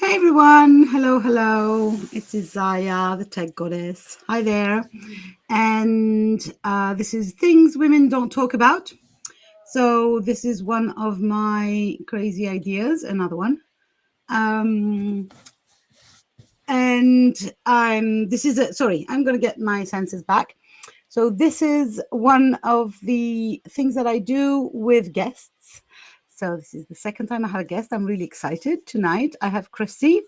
Hey everyone, hello. It's Isaiah, the tech goddess. Hi there. And this is Things Women Don't Talk About. So this is one of my crazy ideas, another one. I'm going to get my senses back. So this is one of the things that I do with guests. So this is the second time I have a guest. I'm really excited. Tonight I have Kristy.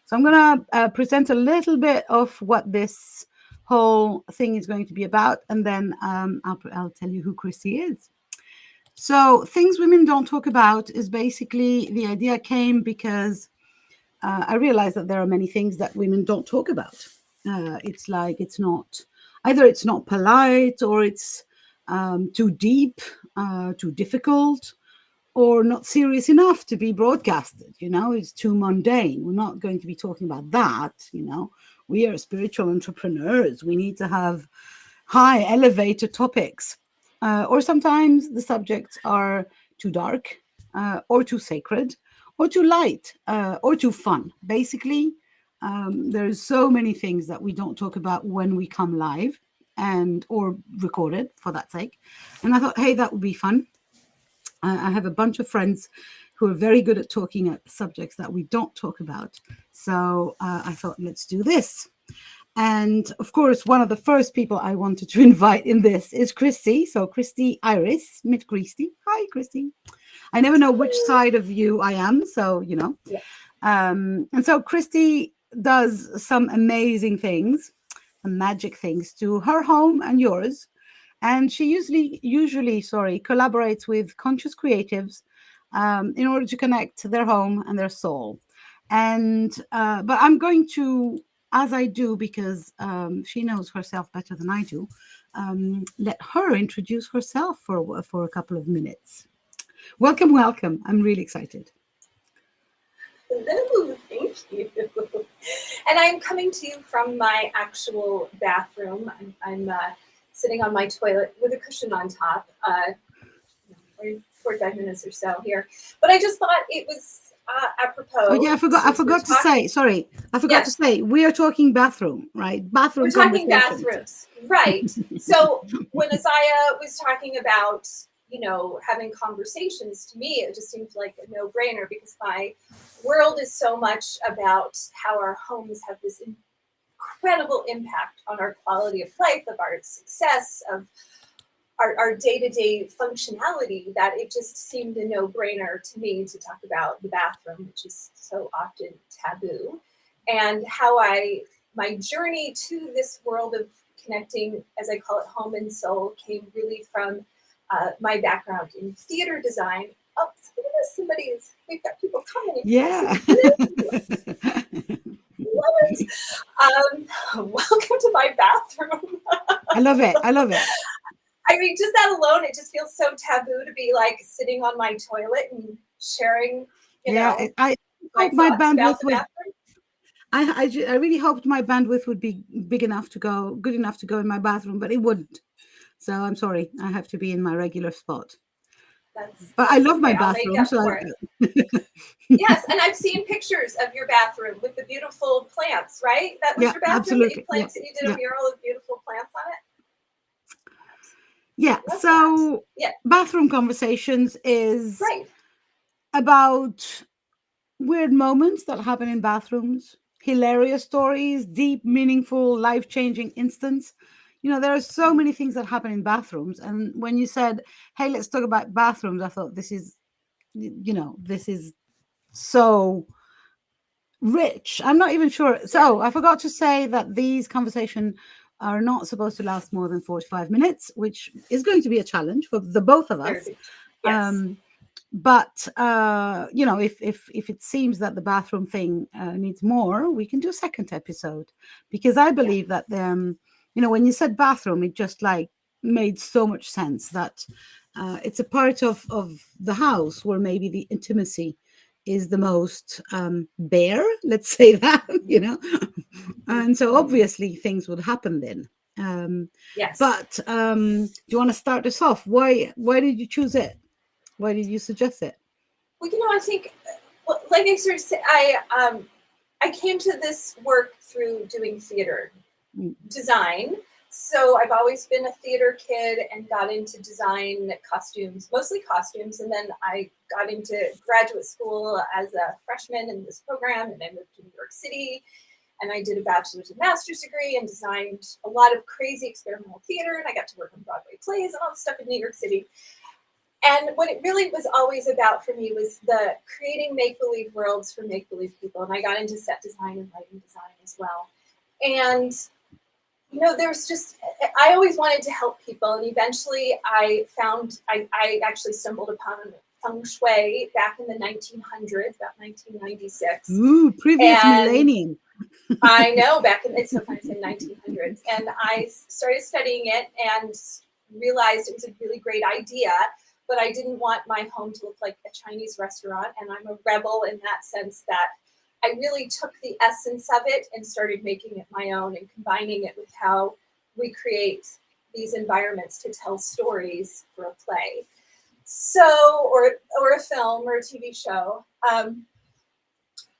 So I'm going to present a little bit of what this whole thing is going to be about, and then I'll tell you who Kristy is. So Things Women Don't Talk About is basically, the idea came because I realized that there are many things that women don't talk about. It's like it's not polite, or it's too deep, too difficult, or not serious enough to be broadcasted. It's too mundane. We're not going to be talking about that. We are spiritual entrepreneurs. We need to have high elevator topics, or sometimes the subjects are too dark, or too sacred, or too light, or too fun. Basically, there's so many things that we don't talk about when we come live or recorded, for that sake. And I thought, hey, that would be fun. I have a bunch of friends who are very good at talking at subjects that we don't talk about. So I thought, let's do this. And of course, one of the first people I wanted to invite in this is Kristy. So Kristy Iris, meet Kristy. Hi, Kristy. I never know which side of you I am, so Yeah. And so Kristy does some amazing things, some magic things to her home and yours. And she usually collaborates with conscious creatives in order to connect their home and their soul. And but I'm going to, as I do, because she knows herself better than I do, let her introduce herself for a couple of minutes. Welcome. I'm really excited. Hello, thank you. And I'm coming to you from my actual bathroom. I'm sitting on my toilet with a cushion on top. 45 minutes or so here. But I just thought it was apropos. Oh yeah, I forgot to say. Sorry, I forgot to say. We are talking bathroom, right? Bathroom. We're talking bathrooms, right? So when Isaiah was talking about having conversations, to me it just seemed like a no-brainer, because my world is so much about how our homes have this incredible impact on our quality of life, of our success, of our day-to-day functionality, that it just seemed a no-brainer to me to talk about the bathroom, which is so often taboo, and how my journey to this world of connecting, as I call it, home and soul, came really from my background in theater design. Oh, we've got people coming. Yeah. Love it. Welcome to my bathroom. I love it. I mean, just that alone, it just feels so taboo to be like sitting on my toilet and sharing, I hope my bandwidth would. I really hoped my bandwidth would be good enough to go in my bathroom, but it wouldn't. So I'm sorry, I have to be in my regular spot. But I love my bathroom. Yes, and I've seen pictures of your bathroom with the beautiful plants, right? That was your bathroom. Absolutely. That you planted. You did a mural of beautiful plants on it. Yeah. So bathroom conversations is about weird moments that happen in bathrooms, hilarious stories, deep, meaningful, life-changing instants. There are so many things that happen in bathrooms. And when you said, hey, let's talk about bathrooms, I thought this is so rich. I'm not even sure. So I forgot to say that these conversations are not supposed to last more than 45 minutes, which is going to be a challenge for the both of us. Yes. But if it seems that the bathroom thing needs more, we can do a second episode, because I believe that when you said bathroom, it just like made so much sense that it's a part of the house where maybe the intimacy is the most bare, let's say that, and so obviously things would happen then. Yes. But do you want to start us off? Why did you choose it? Why did you suggest it? Well, I think, like I sort of said, I came to this work through doing theater Mm. design. So I've always been a theater kid and got into design, costumes, mostly costumes. And then I got into graduate school as a freshman in this program, and I moved to New York City. And I did a bachelor's and master's degree and designed a lot of crazy experimental theater. And I got to work on Broadway plays and all this stuff in New York City. And what it really was always about for me was the creating make-believe worlds for make-believe people. And I got into set design and lighting design as well. And, you know, there's just, I always wanted to help people. And eventually I actually stumbled upon feng shui back in the 1900s, about 1996. Ooh, previous millennium. I know, back in, it's so funny to say 1900s. And I started studying it and realized it was a really great idea. But I didn't want my home to look like a Chinese restaurant. And I'm a rebel in that sense that I really took the essence of it and started making it my own and combining it with how we create these environments to tell stories for a play. So, or a film or a TV show.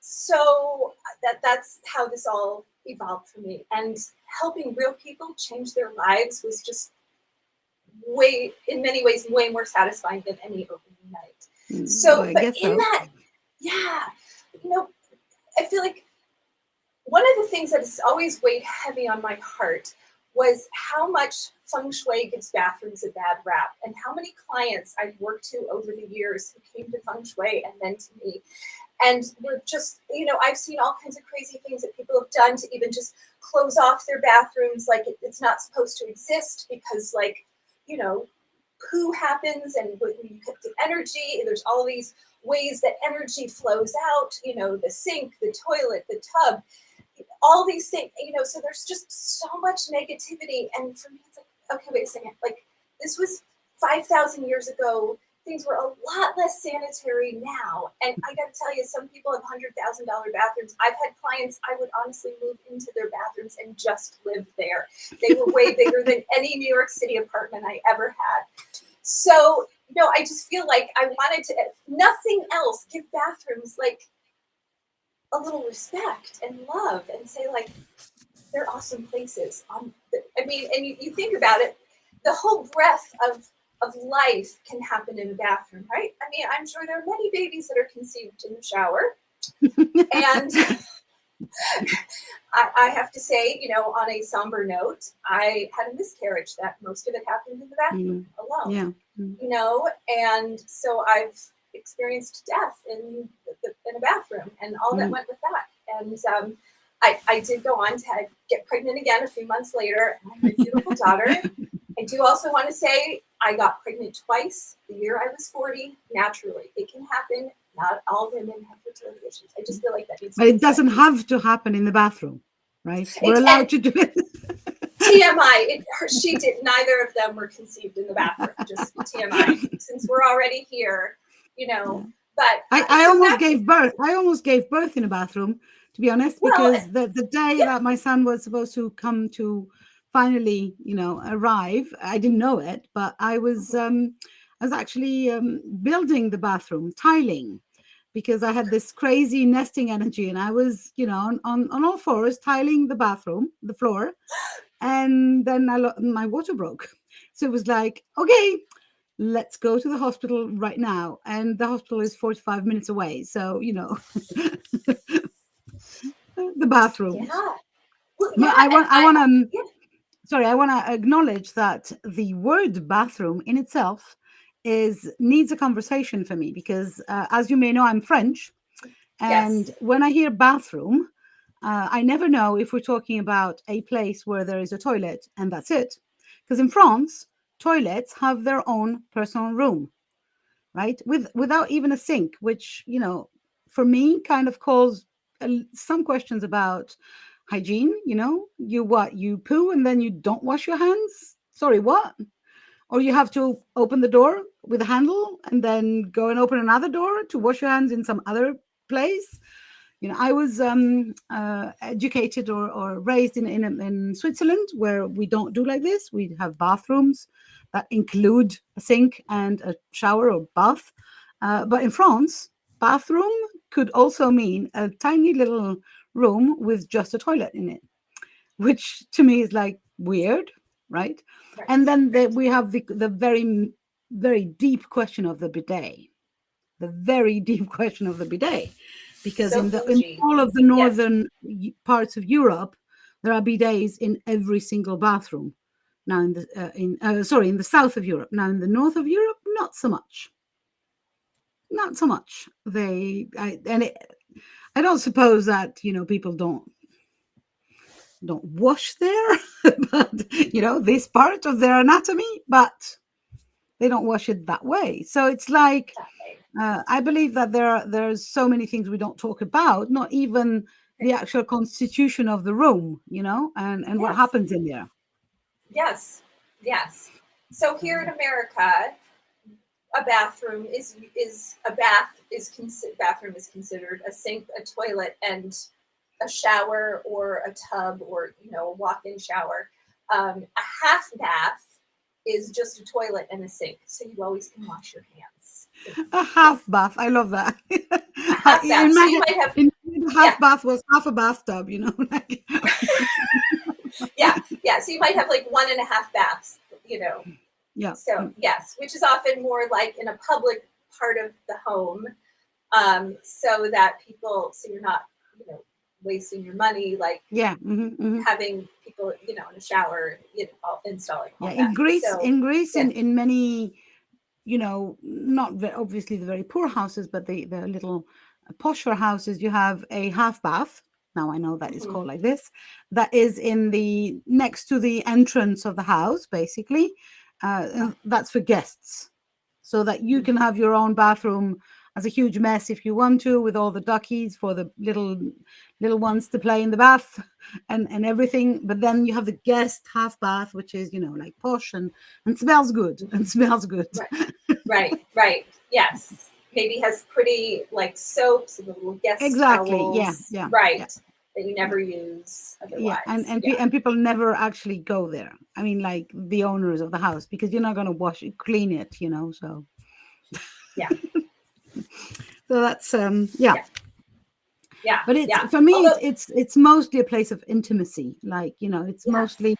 So that's how this all evolved for me. And helping real people change their lives was just in many ways, way more satisfying than any opening night. So, I but guess in so. that, yeah, you know, I feel like one of the things that has always weighed heavy on my heart was how much feng shui gives bathrooms a bad rap, and how many clients I've worked to over the years who came to feng shui and then to me. And we're just, you know, I've seen all kinds of crazy things that people have done to even just close off their bathrooms like it's not supposed to exist because, like, you know, poo happens and when you cut the energy, there's all these ways that energy flows out, you know, the sink, the toilet, the tub, all these things, you know, so there's just so much negativity. And for me, it's like, okay, wait a second, like this was 5,000 years ago. Things were a lot less sanitary now. And I got to tell you, some people have $100,000 bathrooms. I've had clients, I would honestly move into their bathrooms and just live there. They were way bigger than any New York City apartment I ever had. So, you know, I just feel like I wanted to, if nothing else, give bathrooms like a little respect and love and say like, they're awesome places. I mean, and you think about it, the whole breadth of life can happen in a bathroom, right? I mean, I'm sure there are many babies that are conceived in the shower. And I have to say, you know, on a somber note, I had a miscarriage that most of it happened in the bathroom alone. Yeah. You know, and so I've experienced death in a bathroom and all that went with that. And I did go on to get pregnant again a few months later, and I have a beautiful daughter. I do also want to say I got pregnant twice the year I was 40 naturally. It can happen. Not all women have fertility issues. I just feel like that needs to But be it doesn't said. have to happen in the bathroom, right? We're allowed to do it. TMI. She did. Neither of them were conceived in the bathroom. Just TMI. Since we're already here, you know. But I almost gave birth. I almost gave birth in a bathroom, to be honest, because the day that my son was supposed to come to finally, you know, arrive, I didn't know it, but I was actually building the bathroom, tiling, because I had this crazy nesting energy, and I was, you know, on all fours tiling the bathroom, the floor, and then my water broke. So it was like, okay, let's go to the hospital right now. And the hospital is 45 minutes away. So, you know, the bathrooms. Yeah. Well, But yeah, I want yeah. I want to acknowledge that the word bathroom in itself needs a conversation for me, because as you may know, I'm French. And Yes. when I hear bathroom, I never know if we're talking about a place where there is a toilet and that's it. Because in France, toilets have their own personal room, right? Without even a sink, which, you know, for me kind of calls some questions about hygiene. You know, you poo and then you don't wash your hands. Sorry, what? Or you have to open the door with a handle and then go and open another door to wash your hands in some other place. You know, I was educated or raised in Switzerland, where we don't do like this. We have bathrooms that include a sink and a shower or bath. But in France, bathroom could also mean a tiny little room with just a toilet in it, which to me is like weird, right? Right. And then we have the very, very deep question of the bidet, the very deep question of the bidet, because So in bougie. all of the Yes. northern parts of Europe, there are bidets in every single bathroom. Now in the south of Europe. Now in the north of Europe, not so much. Not so much. I don't suppose that people don't wash there, but this part of their anatomy, but they don't wash it that way. So it's like I believe that there's so many things we don't talk about, not even the actual constitution of the room, and what Yes. happens in there. Yes. Yes. So here in America, a bathroom is considered a sink, a toilet, and a shower or a tub or a walk-in shower. A half bath is just a toilet and a sink, so you always can wash your hands. A half bath, I love that. A half bath. In So my you head, might have the half bath was half a bathtub, like. yeah. So you might have like 1.5 baths, Yeah. So yes, which is often more like in a public part of the home, so that so you're not, wasting your money, like having people, in a shower, installing all that. In Greece, So, in many, not obviously the very poor houses, but the little posher houses, you have a half bath. Now I know that it's called like this. That is next to the entrance of the house, basically. And that's for guests, so that you can have your own bathroom as a huge mess if you want to, with all the duckies for the little ones to play in the bath and everything. But then you have the guest half bath, which is like posh and smells good Right. Yes, maybe has pretty like soaps and the little guest towels. Yeah. Right. That you never use otherwise. And people never actually go there. I mean, like the owners of the house, because you're not going to clean it, so. Yeah. So that's Yeah. But for me, it's mostly a place of intimacy. Like, it's mostly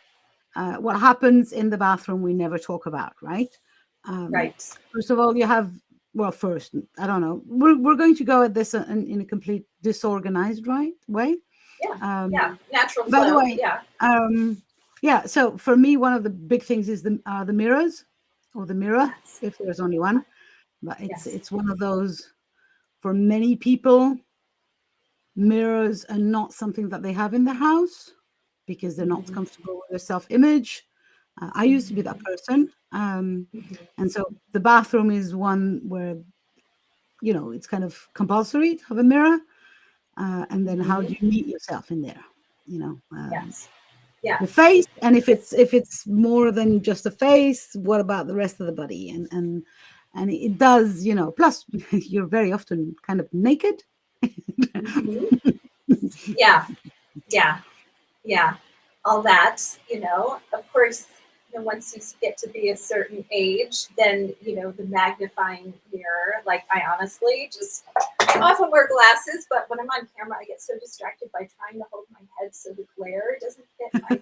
what happens in the bathroom we never talk about, right? Right. First of all, you have, first, I don't know. We're going to go at this in a complete disorganized way. Yeah. Natural flow. By the way, yeah. So for me, one of the big things is the mirrors, or the mirror, if there's only one. But it's one of those, for many people, mirrors are not something that they have in their house because they're not comfortable with their self-image. I used to be that person. And so the bathroom is one where, it's kind of compulsory to have a mirror. And then how do you meet yourself in there? The face, and if it's more than just a face, what about the rest of the body? And it does, plus you're very often kind of naked. Yeah. All that, of course, once you get to be a certain age, then, the magnifying mirror, like I honestly I often wear glasses, but when I'm on camera, I get so distracted by trying to hold my head so the glare doesn't hit my,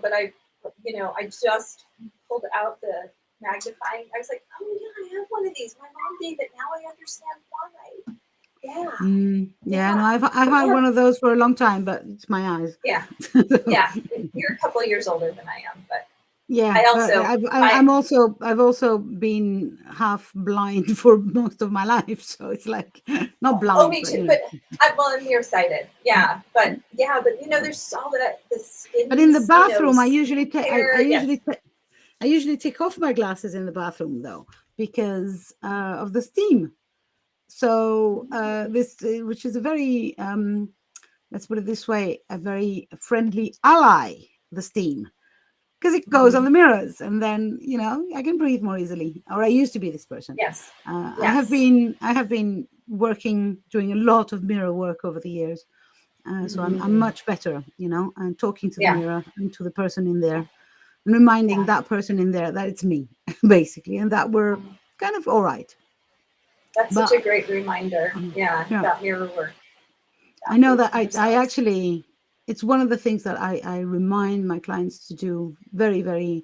but I just pulled out the magnifying. I was like, oh yeah, I have one of these. My mom gave it. Now I understand why. Yeah. No, I've had one of those for a long time, but it's my eyes. Yeah. You're a couple of years older than I am, but I've also been half blind for most of my life, so it's like not blind. Oh, me too. But I'm nearsighted. Yeah, but there's all the skin. But in the bathroom, I usually take off my glasses in the bathroom though, because of the steam. So this, which is a very, let's put it this way, a very friendly ally, the steam, because it goes on the mirrors, and then I can breathe more easily. Or I used to be this person. Yes. I have been doing a lot of mirror work over the years, so I'm much better, and talking to the mirror and to the person in there, and reminding that person in there that it's me, basically, and that we're kind of all right. That's such a great reminder. About mirror work. I know boundaries that for I ourselves. actually, it's one of the things that I remind my clients to do very, very,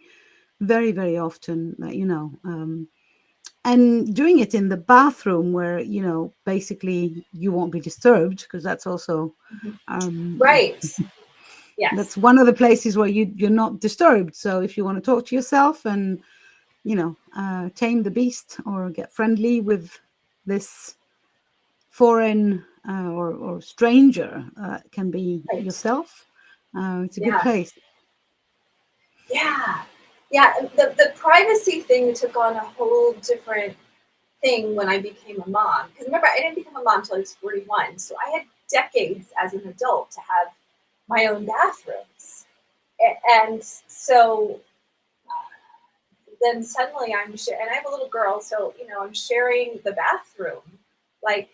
very, very often, that, and doing it in the bathroom where, basically you won't be disturbed, because that's also, Mhm. um, Right. Yes. that's one of the places where you're not disturbed. So if you want to talk to yourself and, tame the beast or get friendly with this foreign or stranger, can be Right. yourself. It's a good Yeah. place. Yeah. Yeah. And the privacy thing took on a whole different thing when I became a mom. Because remember, I didn't become a mom until I was 41. So I had decades as an adult to have my own bathrooms. And so then suddenly I'm sharing, and I have a little girl, so, I'm sharing the bathroom, like,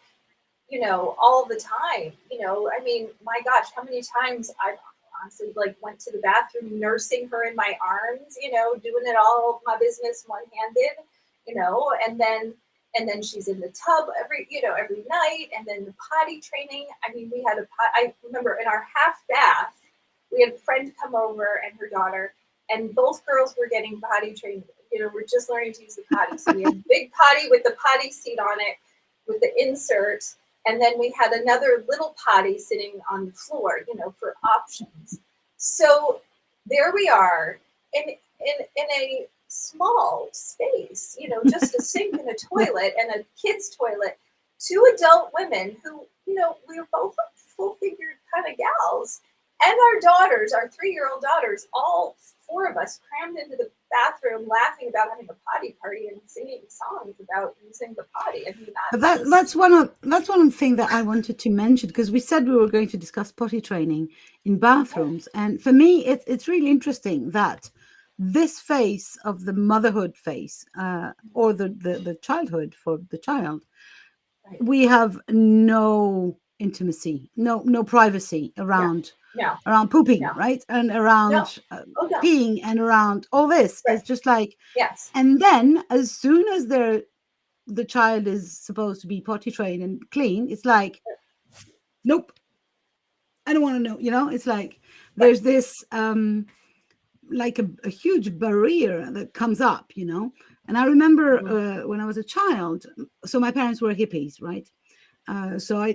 all the time. I mean, my gosh, how many times I've honestly like went to the bathroom nursing her in my arms, doing it all my business one handed, and then she's in the tub every night, and then the potty training. I mean, I remember in our half bath, we had a friend come over and her daughter, and both girls were getting potty trained. We're just learning to use the potty. So we had a big potty with the potty seat on it with the insert, and then we had another little potty sitting on the floor, for options. So there we are in a small space, just a sink and a toilet and a kid's toilet, two adult women who, we were both full figured kind of gals. And our daughters, our 3-year-old daughters, all four of us crammed into the bathroom laughing about having a potty party and singing songs about using the potty. I mean, But that's just, that's one of the things that I wanted to mention, because we said we were going to discuss potty training in yeah, bathrooms, and for me, it's really interesting that this phase of the motherhood phase, or the childhood for the child, right. we have no intimacy, no privacy Yeah. around No, pooping, no, right, and no. around Oh, no. peeing, and around all this. Right. It's just like, Yes. and then as soon as the child is supposed to be potty trained and clean, it's like, nope, I don't want to know. It's like Right. there's this like a huge barrier that comes up. And I remember Mhm. when I was a child. So my parents were hippies, right? So I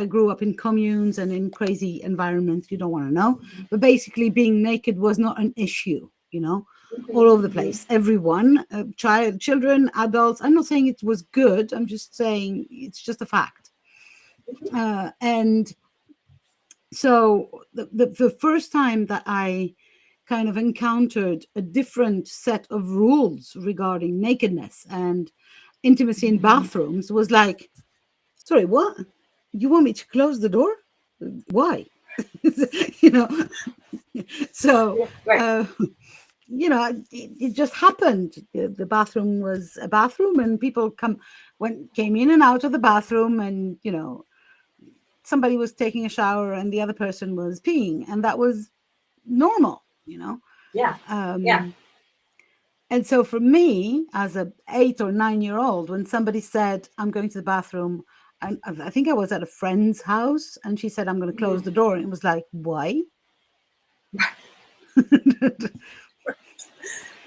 grew up in communes and in crazy environments you don't want to know. Mhm. But basically, being naked was not an issue. All Mhm. over the Mhm. place. Everyone, children, adults. I'm not saying it was good. I'm just saying it's just a fact. Mhm. And so the first time that I kind of encountered a different set of rules regarding nakedness and intimacy in Mhm. bathrooms was like, sorry, what? You want me to close the door? Why? you know so Yeah. Right. uh it just happened. The bathroom was a bathroom, and people came in and out of the bathroom, and somebody was taking a shower and the other person was peeing, and that was normal. Yeah. Yeah. um and so for me, as a 8 or 9 year old, when somebody said, I'm going to the bathroom, and I think I was at a friend's house, and she said, I'm going to close Mhm. the door, and it was like, why?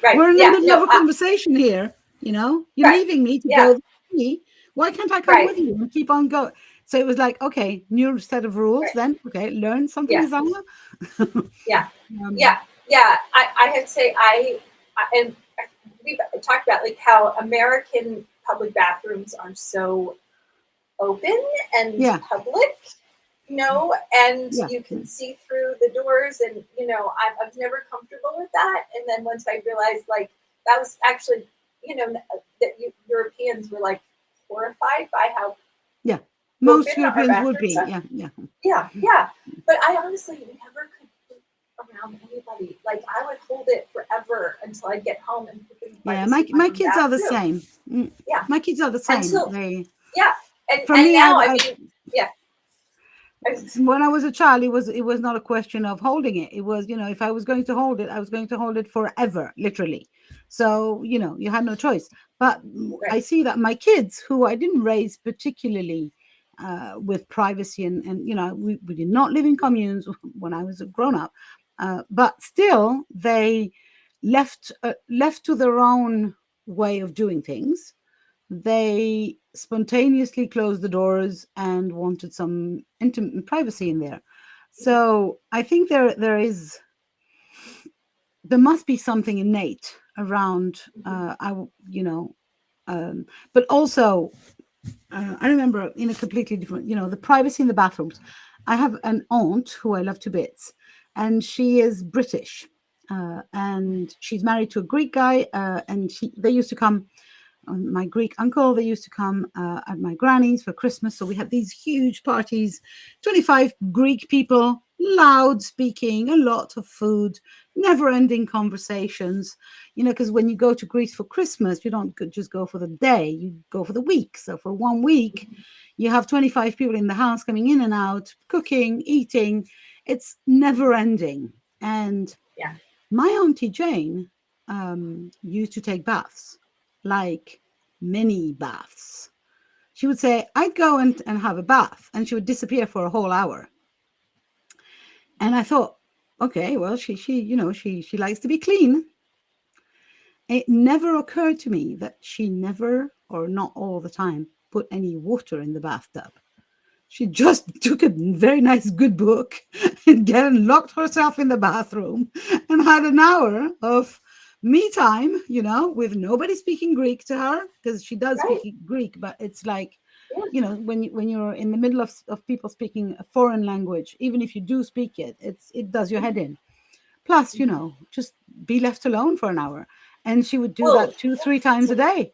Right. We're in the Yeah. middle of No. a conversation here. You're Right. leaving me to Yeah. go pee. Why can't I come Right. with you and keep on going? So it was like, okay, new set of rules Right. then. Okay, learn something, Yeah. Isaiah. Yeah. um, Yeah. Yeah. I had to say and we've talked about like how American public bathrooms are so open and yeah, public, and yeah, you can see through the doors, and I was never comfortable with that. And then once I realized, like, that was actually, that Europeans were like horrified by how yeah. open Most our Europeans would bathrooms be. are. Yeah, yeah, Yeah, yeah. But I honestly never could poop around anybody. Like, I would hold it forever until I'd get home and poop in the yeah. privacy My of my my own kids are the bathroom. same. Yeah. My kids are the same. Until They yeah. And For and me, now, I mean, yeah. I, when I was a child, it was not a question of holding it. It was, if I was going to hold it, I was going to hold it forever, literally. So, you had no choice. But I right. see that my kids, who I didn't raise particularly with privacy, and we did not live in communes when I was a grown up, but still they left to their own way of doing things. They spontaneously closed the doors and wanted some intimate privacy in there. So I think there must be something innate around but also I remember in a completely different, the privacy in the bathrooms. I have an aunt who I love to bits, and she is British, and she's married to a Greek guy, and they used to come. My Greek uncle, they used to come at my granny's for Christmas. So we had these huge parties, 25 Greek people, loud speaking, a lot of food, never ending conversations, because when you go to Greece for Christmas, you don't just go for the day, you go for the week. So for 1 week, you have 25 people in the house coming in and out, cooking, eating. It's never ending. And my Auntie Jane used to take baths, like mini baths. She would say, I'd go and have a bath, and she would disappear for a whole hour. And I thought, okay, well, she likes to be clean. It never occurred to me that she never, or not all the time, put any water in the bathtub. She just took a very nice, good book and locked herself in the bathroom and had an hour of me time, with nobody speaking Greek to her, because she does speak Greek, but it's like, when you're in the middle of people speaking a foreign language, even if you do speak it, it does your head in. Plus, just be left alone for an hour. And she would do that 2-3 times a day.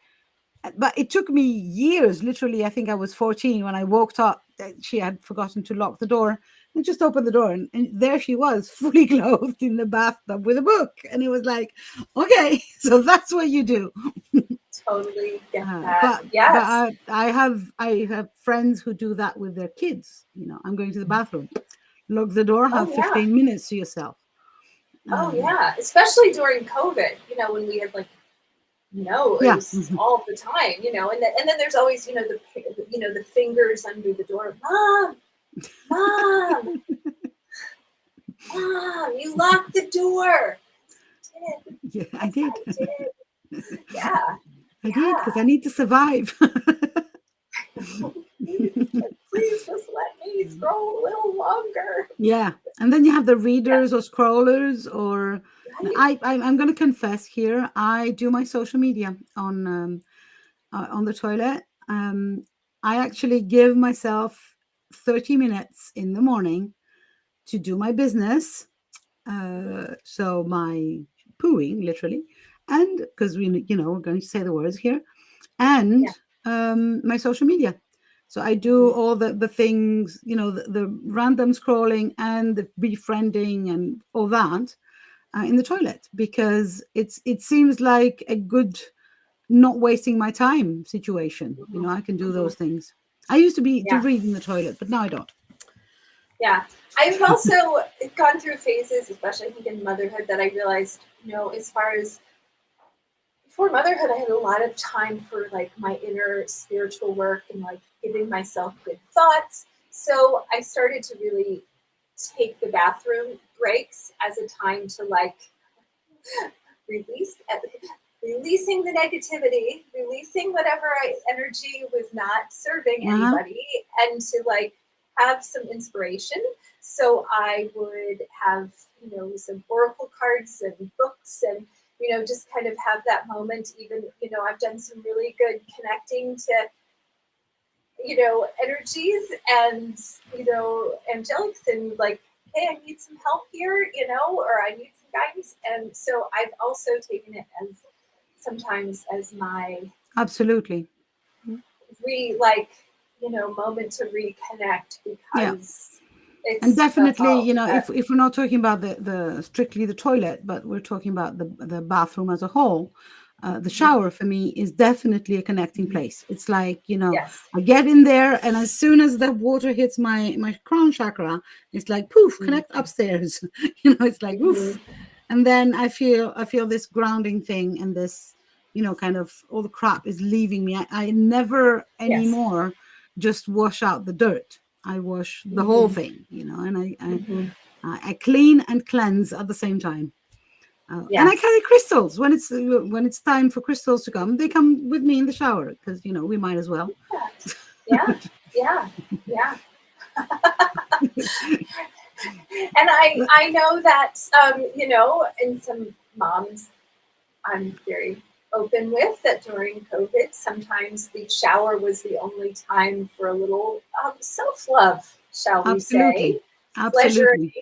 But it took me years, literally. I think I was 14 when I woke up. She had forgotten to lock the door, and just opened the door, and there she was, fully clothed in the bathtub with a book. And it was like, okay, so that's what you do. Totally get that. Yes. But I have friends who do that with their kids. I'm going to the bathroom, lock the door, have 15 minutes to yourself. Oh yeah, especially during COVID. When we had it was all the time. And then there's always the fingers under the door. Mom, you locked the door. Yeah, I did. Yeah. I did, because I need to survive. Please just let me scroll a little longer. Yeah. And then you have the readers or scrollers, or I'm going to confess here, I do my social media on the toilet. I actually give myself 30 minutes in the morning to do my business. So my pooing, literally, and because we're going to say the words here, and my social media. So I do all the things, the random scrolling and the befriending and all that in the toilet, because it seems like a good, not wasting my time situation. I can do those things. I used to read in the toilet, but now I don't. Yeah. I've also gone through phases, especially I think in motherhood, that I realized, as far as before motherhood, I had a lot of time for my inner spiritual work and giving myself good thoughts. So I started to really take the bathroom breaks as a time to releasing the negativity, releasing whatever energy was not serving anybody, and to have some inspiration. So I would have, some oracle cards and books, and, just kind of have that moment. Even, I've done some really good connecting to, energies and, angelics, and hey, I need some help here, or I need some guidance. And so I've also taken it as sometimes as my absolutely moment to reconnect, because it's, and definitely if we're not talking about the strictly the toilet, but we're talking about the bathroom as a whole, the shower for me is definitely a connecting place. It's like, I get in there, and as soon as the water hits my crown chakra, it's like poof, connect upstairs. It's like oof. And then I feel this grounding thing, and this, kind of all the crap is leaving me. I never anymore just wash out the dirt. I wash the whole thing, and I clean and cleanse at the same time. And I carry crystals when it's time for crystals to come. They come with me in the shower because we might as well. Yeah. And I know that and some moms I'm very open with that during COVID, sometimes the shower was the only time for a little self-love, shall we say. Absolutely. Pleasuring.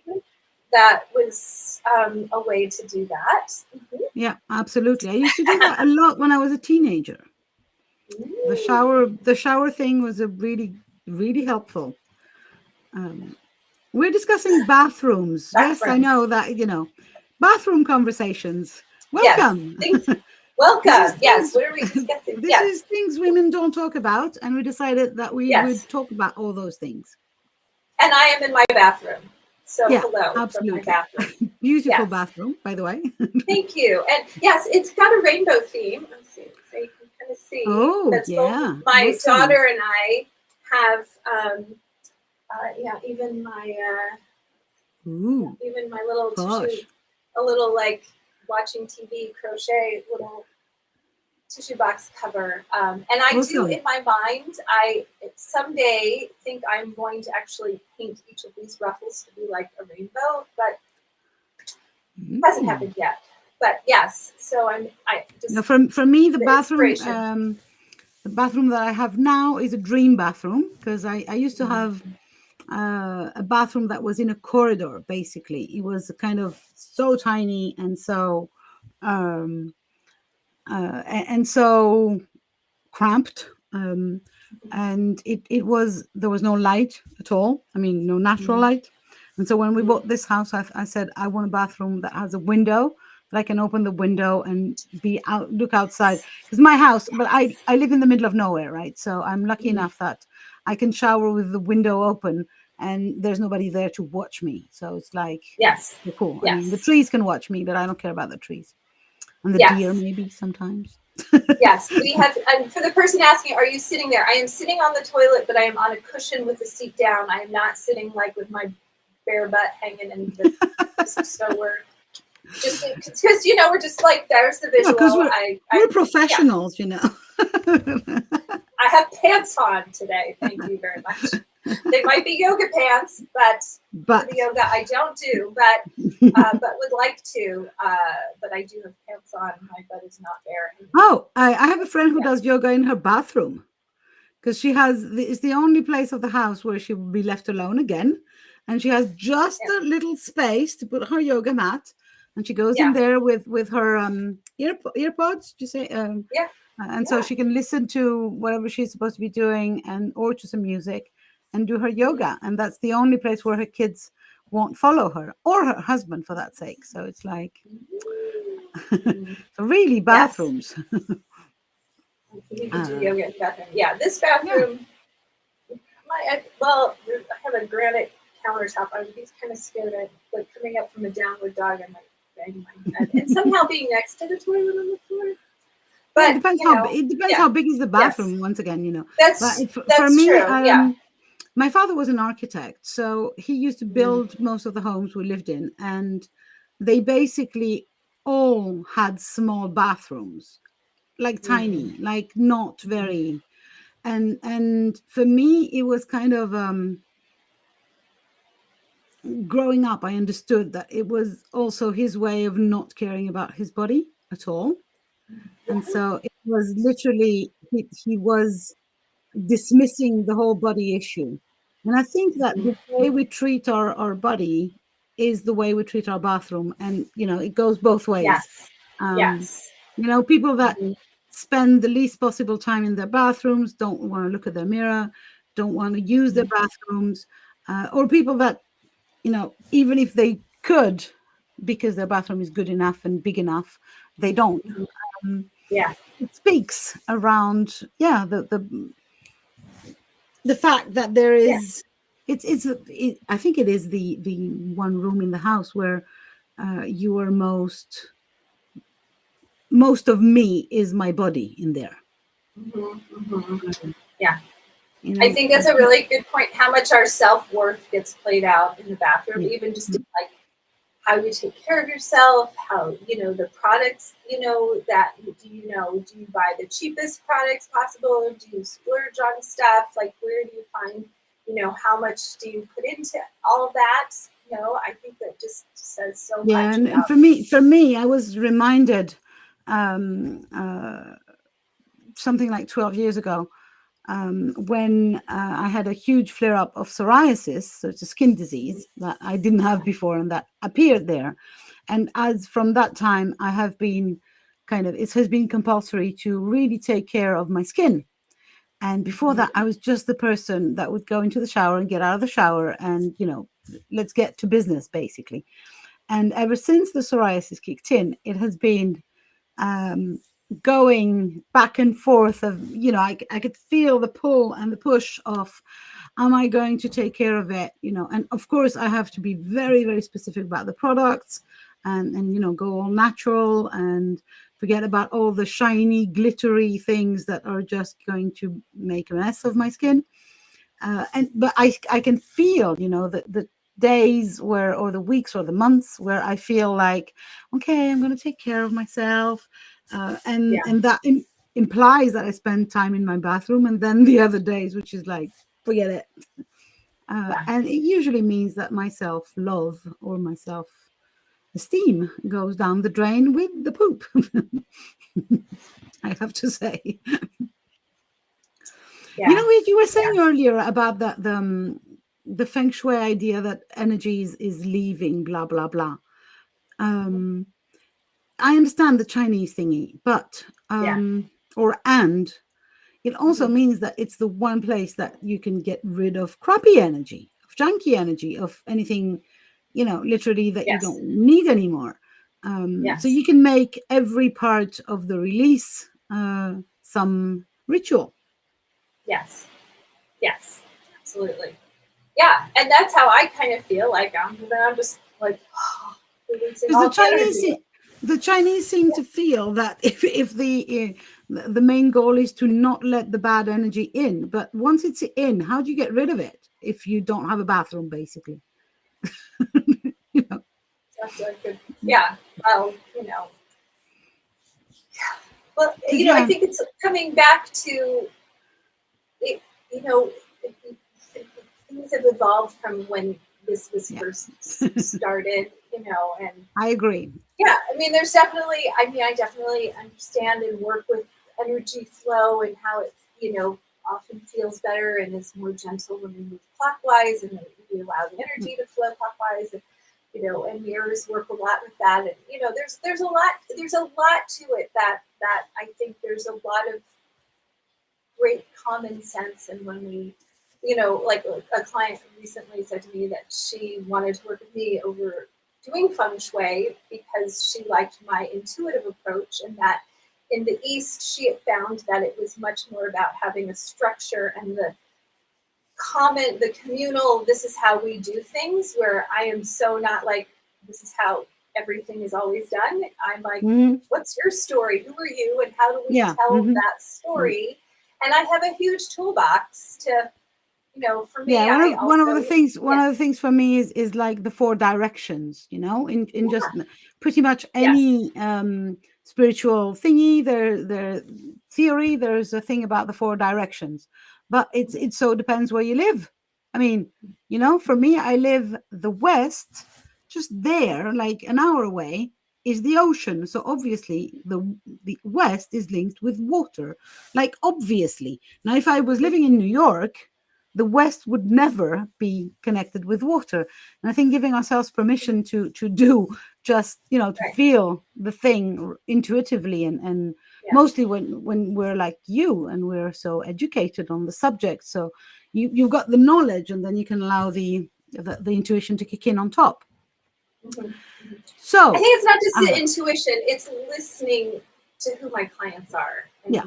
That was a way to do that. Yeah, absolutely. I used to do that a lot when I was a teenager. The shower thing was a really, really helpful. We're discussing bathrooms. Yes, I know that, bathroom conversations. Welcome. Yes. Welcome. Yes. What are we discussing? This is things women don't talk about, and we decided that we would talk about all those things. And I am in my bathroom. So hello absolutely. From my bathroom. Beautiful bathroom, by the way. Thank you. And yes, it's got a rainbow theme. Let's see, so you can kind of see. Oh, that's both my daughter and I have. Even my even my little a little like watching TV crochet little tissue box cover. And I do in my mind, I someday think I'm going to actually paint each of these ruffles to be like a rainbow, but hasn't happened yet. But yes, so I just for me the bathroom that I have now is a dream bathroom because I used to have a bathroom that was in a corridor. Basically, it was kind of so tiny and so cramped, and there was no light at all. I mean, no natural light. And so when we bought this house, I said I want a bathroom that has a window that I can open the window and look outside. It's my house, but I live in the middle of nowhere, right? So I'm lucky enough that I can shower with the window open and there's nobody there to watch me. So it's like, cool. I mean, the trees can watch me, but I don't care about the trees. And the deer maybe sometimes. Yes, we have, and for the person asking, are you sitting there? I am sitting on the toilet, but I am on a cushion with the seat down. I am not sitting like with my bare butt hanging in the so we're just because we're just like there's the visual. We're professionals, I have pants on today. Thank you very much. They might be yoga pants, but the yoga I don't do, but would like to. But I do have pants on. My butt is not bare. Oh, I have a friend who does yoga in her bathroom because it's the only place of the house where she will be left alone again, and she has just a little space to put her yoga mat, and she goes in there with her earpods. Did you say? And so she can listen to whatever she's supposed to be doing, or to some music. And do her yoga, and that's the only place where her kids won't follow her, or her husband for that sake. So it's like so really bathrooms. You can do yoga in the bathroom. Yeah, this bathroom. I have a granite countertop. I was kind of scared of like coming up from a downward dog. I might bang my head, and somehow being next to the toilet on the floor. But it depends how big is the bathroom. Once again, that's for me. True. My father was an architect, so he used to build most of the homes we lived in, and they basically all had small bathrooms, like tiny, like not very. And for me, it was kind of growing up. I understood that it was also his way of not caring about his body at all, and so it was literally he was dismissing the whole body issue. And I think that the way we treat our body is the way we treat our bathroom. And, it goes both ways. Yes. People that spend the least possible time in their bathrooms, don't want to look at their mirror, don't want to use their bathrooms, or people that, even if they could, because their bathroom is good enough and big enough, they don't. It speaks around, the fact that there is, I think it is the one room in the house where you are most of me is my body in there. I think that's a really good point. How much our self-worth gets played out in the bathroom, even just in, like, how you take care of yourself, how, the products, that do you buy the cheapest products possible? Do you splurge on stuff? Like, where do you find, how much do you put into all of that? I think that just says so much. Yeah, and for me, I was reminded something like 12 years ago, when I had a huge flare-up of psoriasis. So it's a skin disease that I didn't have before and that appeared there. And as from that time, I have been it has been compulsory to really take care of my skin. And before that, I was just the person that would go into the shower and get out of the shower and, let's get to business, basically. And ever since the psoriasis kicked in, it has been going back and forth of, I could feel the pull and the push of, am I going to take care of it? And of course I have to be very, very specific about the products and go all natural and forget about all the shiny, glittery things that are just going to make a mess of my skin. But I can feel, the days or the weeks or the months where I feel like, okay, I'm going to take care of myself. And that implies that I spend time in my bathroom, and then the other days, which is like, forget it. And it usually means that my self-love or my self-esteem goes down the drain with the poop. I have to say. You were saying earlier about that the feng shui idea that energy is leaving, blah blah blah. I understand the Chinese thingy, but it also means that it's the one place that you can get rid of crappy energy, of junky energy, of anything, literally that you don't need anymore. So you can make every part of the release some ritual. Yes, absolutely. Yeah, and that's how I kind of feel. Like I'm just like releasing all the energy. The Chinese seem to feel that if the main goal is to not let the bad energy in, but once it's in, how do you get rid of it if you don't have a bathroom, basically? That's a good. Yeah. Well, Well, I think it's coming back to it. Things have evolved from when this was first started. And I agree. Yeah, there's definitely. I definitely understand and work with energy flow and how it, often feels better and is more gentle when we move clockwise and we allow the energy to flow clockwise. And and mirrors work a lot with that. And there's a lot to it that I think there's a lot of great common sense. And when we, like a client recently said to me that she wanted to work with me over doing feng shui because she liked my intuitive approach, and that in the East she had found that it was much more about having a structure and the communal, this is how we do things, where I am so not like, this is how everything is always done. I'm like, what's your story? Who are you? And how do we tell that story? And I have a huge toolbox to, for me. One of the things for me is like the 4 directions, in just pretty much any spiritual thingy, their theory, there's a thing about the 4 directions. But it so depends where you live. For me, I live the west, just there, like an hour away, is the ocean. So obviously the west is linked with water, like obviously. Now, if I was living in New York, the west would never be connected with water. And I think giving ourselves permission to do just, to feel the thing intuitively and mostly when we're like you and we're so educated on the subject. So you've got the knowledge, and then you can allow the intuition to kick in on top. So I think it's not just the intuition, it's listening to who my clients are and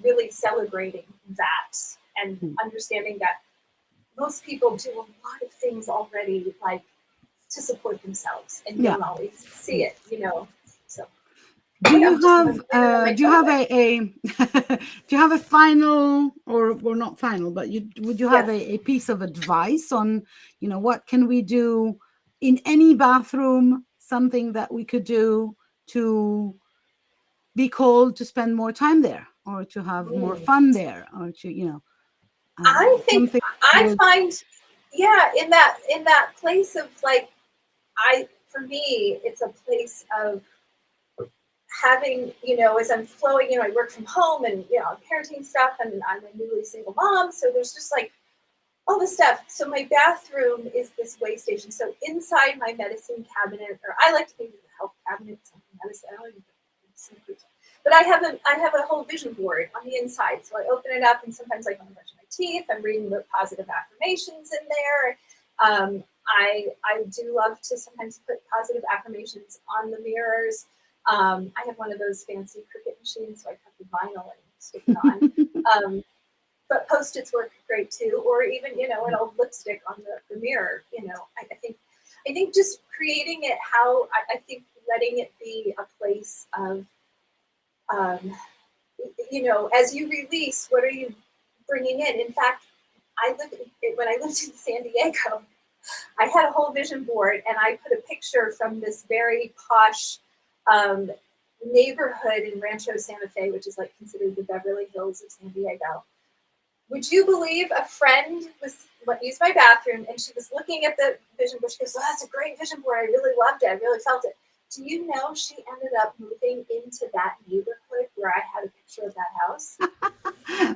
really celebrating that and understanding that most people do a lot of things already, like to support themselves, and don't always see it, so. Do you I'm just have moving on my do you have toilet. a do you have a final, or not final, but would you have Yes. a piece of advice on, what can we do in any bathroom, something that we could do to be called to spend more time there, or to have more Mm. fun there, or to, I think something I would. find, yeah, in that place of like, for me, it's a place of having, as I'm flowing, I work from home and, parenting stuff, and I'm a newly single mom. So there's just like all this stuff. So my bathroom is this way station. So inside my medicine cabinet, or I like to think of the health cabinet, medicine, I don't even know, but I have a whole vision board on the inside. So I open it up, and sometimes like when I'm brushing my teeth, I'm reading the positive affirmations in there. I do love to sometimes put positive affirmations on the mirrors. I have one of those fancy Cricut machines, so I cut the vinyl and stick it on. But Post-its work great too, or even an old lipstick on the mirror. I think just creating it how I think letting it be a place of as you release, what are you bringing in? In fact, when I lived in San Diego, I had a whole vision board, and I put a picture from this very posh neighborhood in Rancho Santa Fe, which is like considered the Beverly Hills of San Diego. Would you believe a friend used my bathroom, and she was looking at the vision board? She goes, "Oh, that's a great vision board. I really loved it. I really felt it." Do you know she ended up moving into that neighborhood where I had a picture of that house?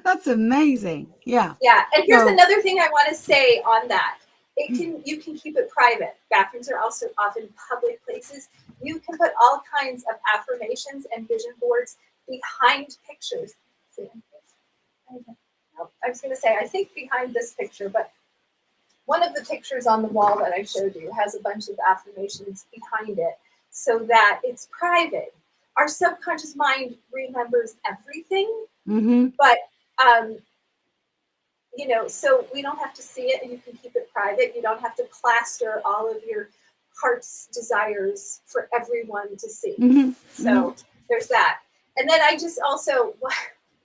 That's amazing. Yeah. Yeah, and here's So, another thing I want to say on that. You can keep it private. Bathrooms are also often public places. You can put all kinds of affirmations and vision boards behind pictures. See, I was going to say, I think behind this picture, but one of the pictures on the wall that I showed you has a bunch of affirmations behind it so that it's private. Our subconscious mind remembers everything, but so we don't have to see it, and you can keep it private. You don't have to plaster all of your heart's desires for everyone to see. So there's that. And then I just also,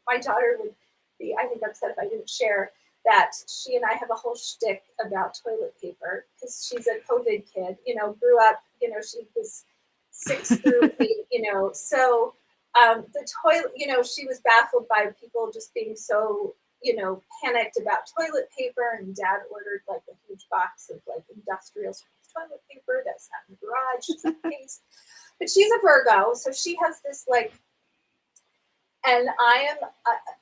my daughter would be, I think, upset if I didn't share that she and I have a whole shtick about toilet paper, because she's a COVID kid, grew up, she was 6 through 8, so the toilet, she was baffled by people just being so, panicked about toilet paper, and Dad ordered like a huge box of like industrial toilet paper that sat in the garage just in case. But she's a Virgo, so she has this like, and I am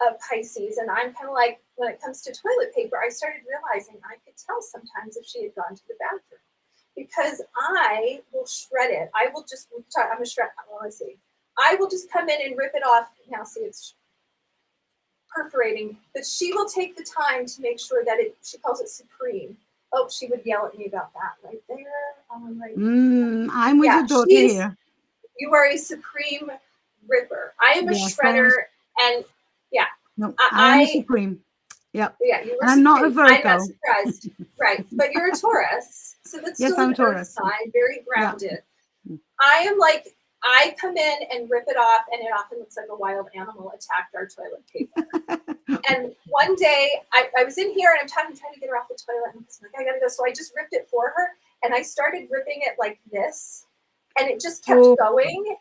a Pisces, and I'm kind of like, when it comes to toilet paper, I started realizing I could tell sometimes if she had gone to the bathroom, because I will shred it. I will just, I'm a shred, well, let's see. I will just come in and rip it off. Now see, it's perforating, but she will take the time to make sure that she calls it supreme. Oh, she would yell at me about that right there. I'm with your daughter here. You are a supreme ripper. I am a shredder, and yeah. No, I am a supreme. Yep. Yeah, you were. I'm not a Virgo. I'm not surprised. Right, but you're a Taurus, so that's yes, still I'm an Taurus. Earth sign, very grounded. Yeah. I am like, I come in and rip it off, and it often looks like a wild animal attacked our toilet paper. And one day, I was in here, and I'm trying to get her off the toilet, and I'm like, I gotta go. So I just ripped it for her, and I started ripping it like this, and it just kept going.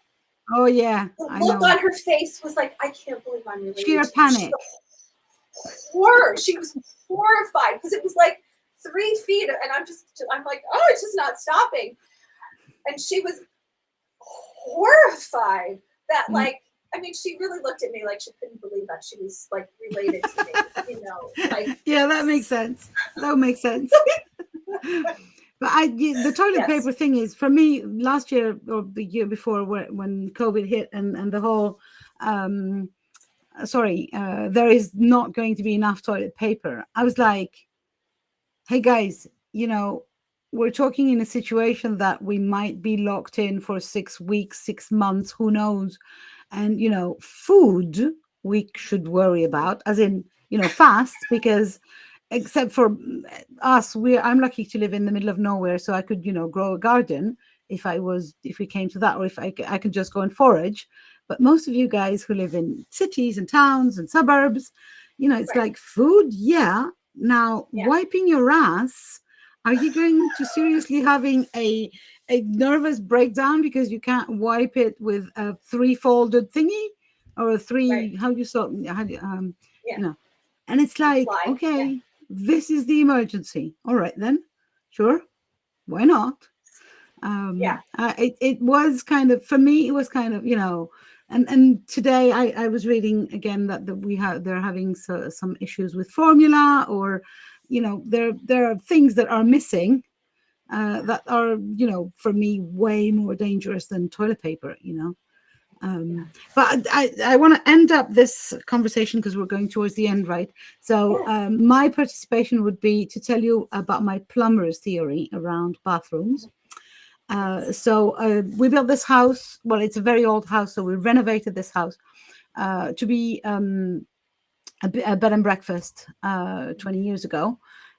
Oh yeah, the look on her face was like, I can't believe I'm related. Sheer panic. Horror. She was horrified, because it was like 3 feet, and I'm like, oh, it's just not stopping. And she was horrified that like, I mean, she really looked at me like she couldn't believe that she was like related to me, like. Yeah, that makes sense. That makes sense. But the toilet paper thing is, for me, last year or the year before, when COVID hit, and the whole, there is not going to be enough toilet paper. I was like, hey guys, we're talking in a situation that we might be locked in for 6 weeks, 6 months, who knows? And, food we should worry about, as in, fast, because except for us, I'm lucky to live in the middle of nowhere, so I could, grow a garden. if we came to that, or if I could just go and forage. But most of you guys who live in cities and towns and suburbs, it's Right. like food. Yeah. Now, Yeah. wiping your ass, are you going to seriously having a nervous breakdown because you can't wipe it with a 3-folded thingy or a three? Right. How do you sort? How do Yeah. And it's like, Fly. okay, Yeah. this is the emergency. All right, then, sure, why not? Yeah. It was kind of, for me, it was kind of, and today I was reading again that they're having some issues with formula, or there are things that are missing that are for me way more dangerous than toilet paper. But I want to end up this conversation because we're going towards the end, right? So Yes. my participation would be to tell you about my plumber's theory around bathrooms. So we built this house. Well, it's a very old house, so we renovated this house to be a bed and breakfast 20 years ago.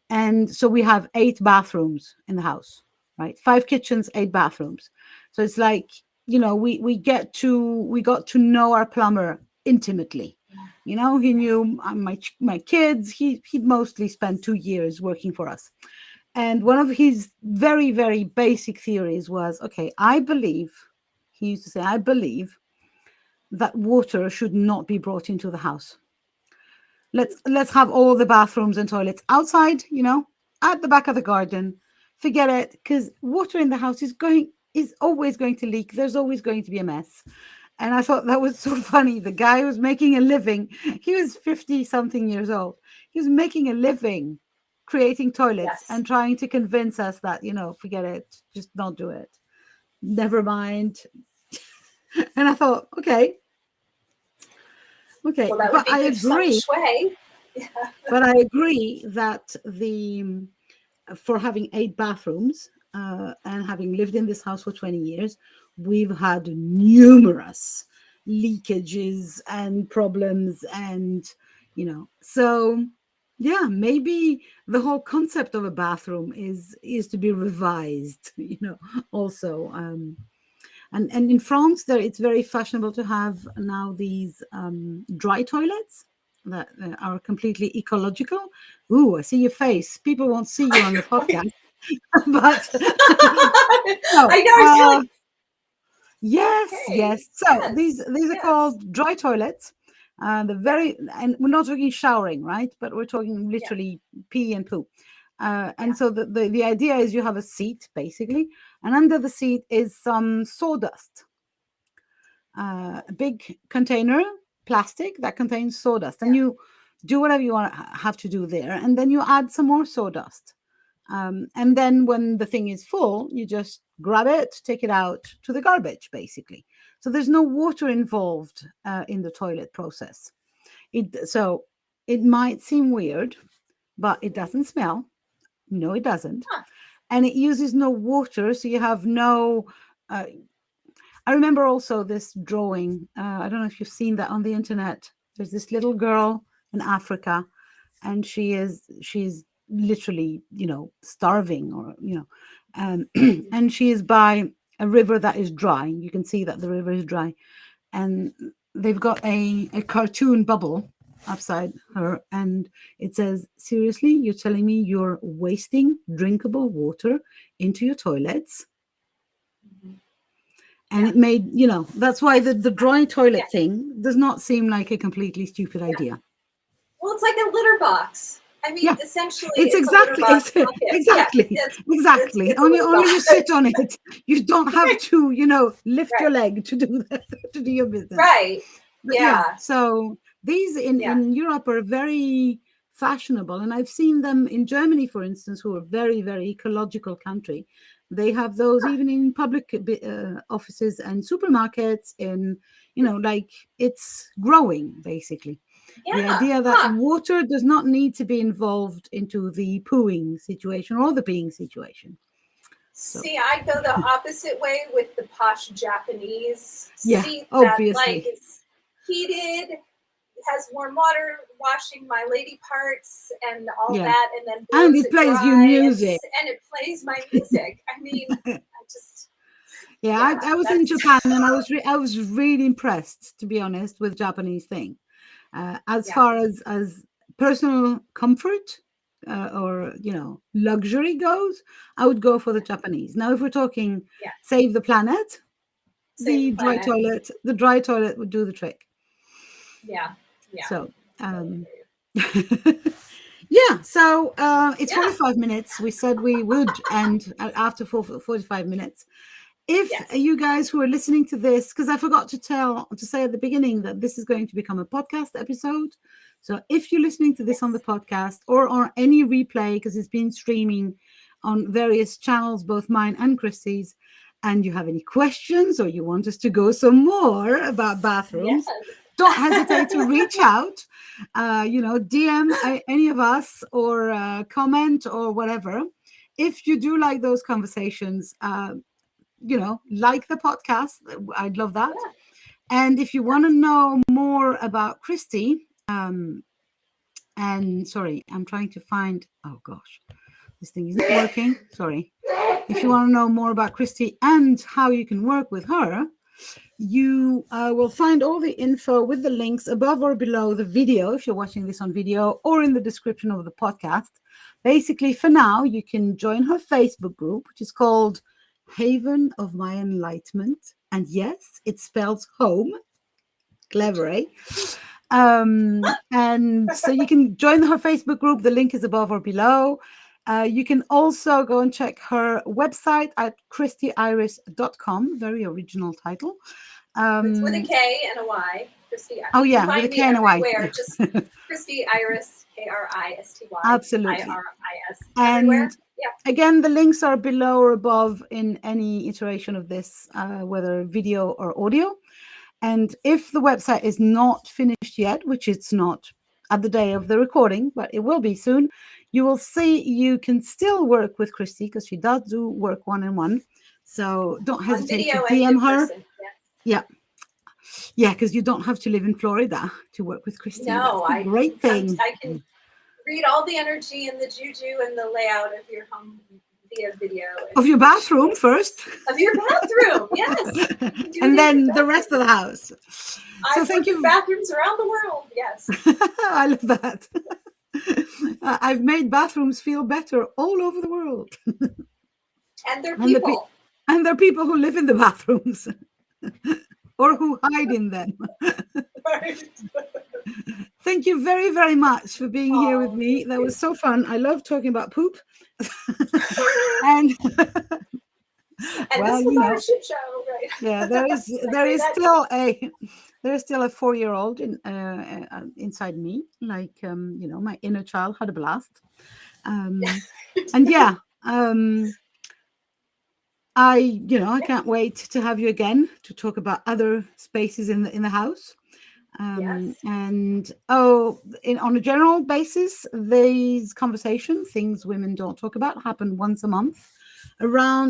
And so we have 8 bathrooms in the house, right? 5 kitchens, 8 bathrooms. So it's like, we got to know our plumber intimately. He knew my kids. He mostly spent 2 years working for us. And one of his very, very basic theories was, okay, he used to say, I believe that water should not be brought into the house. Let's have all the bathrooms and toilets outside, at the back of the garden. Forget it, because water in the house is always going to leak. There's always going to be a mess. And I thought that was so funny. The guy was making a living. He was 50 something years old. He was making a living creating toilets Yes. and trying to convince us that, forget it, just don't do it. Never mind. And I thought, okay. Well, that would But be I good feng agree. shui. But I agree that for having 8 bathrooms and having lived in this house for 20 years, we've had numerous leakages and problems, and so yeah, maybe the whole concept of a bathroom is to be revised, also. And in France, it's very fashionable to have now these dry toilets that are completely ecological. Ooh, I see your face. People won't see you on the podcast, but no. I know. I feel like Yes, okay. yes. So Yes. these are Yes. called dry toilets. And we're not talking showering, right? But we're talking Yeah. literally pee and poo. And Yeah. so the idea is you have a seat basically, and under the seat is some sawdust, a big container, plastic that contains sawdust, and Yeah. you do whatever you want to have to do there, and then you add some more sawdust. And then when the thing is full, you just grab it, take it out to the garbage, basically. So there's no water involved in the toilet process. So it might seem weird, but it doesn't smell. No, it doesn't. Huh. And it uses no water, so you have no. I remember also this drawing. I don't know if you've seen that on the internet. There's this little girl in Africa, and she's literally starving, or and she is by a river that is dry. You can see that the river is dry, and they've got a cartoon bubble upside her, and it says, seriously, you're telling me you're wasting drinkable water into your toilets? And it made, that's why the dry toilet thing does not seem like a completely stupid idea. Well, it's like a litter box. I mean, Yeah, essentially, it's it's a litter exactly box bucket. exactly Yeah, exactly. it's a Only litter you box. sit on it. You don't have to, lift your Right. leg to do that, to do your business. Right. But Yeah. so these in Europe are very fashionable, and I've seen them in Germany, for instance, who are very, very ecological country. They have those even in public offices and supermarkets. In like, it's growing basically. The Yeah. idea that water does not need to be involved into the pooing situation or the peeing situation. So. See, I go the opposite way with the posh Japanese Yeah, seat obviously. that like it's heated, has warm water washing my lady parts and all that, and then and blows it plays dry you music, and it plays my music. I mean, I just Yeah, I was in Japan, and I was really impressed, to be honest, with Japanese thing. As far as personal comfort or luxury goes, I would go for the Japanese. Now, if we're talking save the planet, the dry toilet would do the trick. Yeah. So, yeah. So it's 45 minutes. We said we would end after 45 minutes. If you guys who are listening to this, because I forgot to say at the beginning that this is going to become a podcast episode. So if you're listening to this on the podcast or on any replay, because it's been streaming on various channels, both mine and Kristy's, and you have any questions or you want us to go some more about bathrooms, don't hesitate to reach out, DM any of us or comment or whatever. If you do like those conversations, like the podcast, I'd love that. And if you want to know more about Kristy, and sorry, I'm trying to find, oh gosh, this thing isn't working. Sorry. If you want to know more about Kristy and how you can work with her, you will find all the info with the links above or below the video, if you're watching this on video, or in the description of the podcast. Basically, for now, you can join her Facebook group, which is called Haven of My Enlightenment. And yes, it spells home. Clever, eh? And so you can join her Facebook group. The link is above or below. You can also go and check her website at kristyiris.com. Very original title. It's with a K and a Y. Kristy. Oh, yeah, with a K and a Y. Just Kristy Iris, Kristy. Absolutely. IRIS. And again, the links are below or above in any iteration of this, whether video or audio. And if the website is not finished yet, which it's not at the day of the recording, but it will be soon, you will see you can still work with Kristy because she does do work one-on-one. So don't hesitate to DM her. Yeah, because you don't have to live in Florida to work with Kristy. No, that's a great thing. I can read all the energy and the juju and the layout of your home via video. Of your bathroom first. Of your bathroom, yes. And then the rest of the house. So thank you. Bathrooms around the world, yes. I love that. I've made bathrooms feel better all over the world. And they're people. And there are people who live in the bathrooms. Or who hide in them. Right. Thank you very, very much for being here with me. That was so fun. I love talking about poop. And this was our shit show, right? Yeah, there is still a 4-year-old inside me. Like my inner child had a blast. And yeah. I can't wait to have you again to talk about other spaces in the house. And on a general basis, these conversations, things women don't talk about, happen once a month,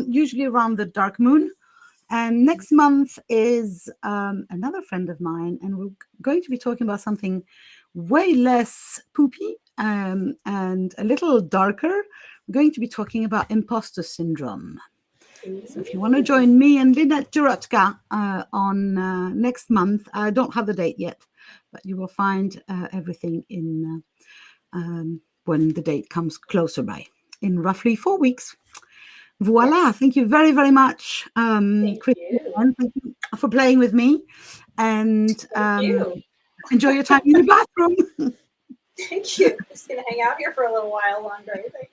usually around the dark moon. And next month is another friend of mine, and we're going to be talking about something way less poopy and a little darker. We're going to be talking about imposter syndrome. So if you want to join me and Lynette Jurotka on next month, I don't have the date yet, but you will find everything in when the date comes closer by, in roughly 4 weeks. Voila. Yes. Thank you very, very much. Kristy, thank you for playing with me. And enjoy your time in the bathroom. Thank you. I'm just going to hang out here for a little while longer, I think.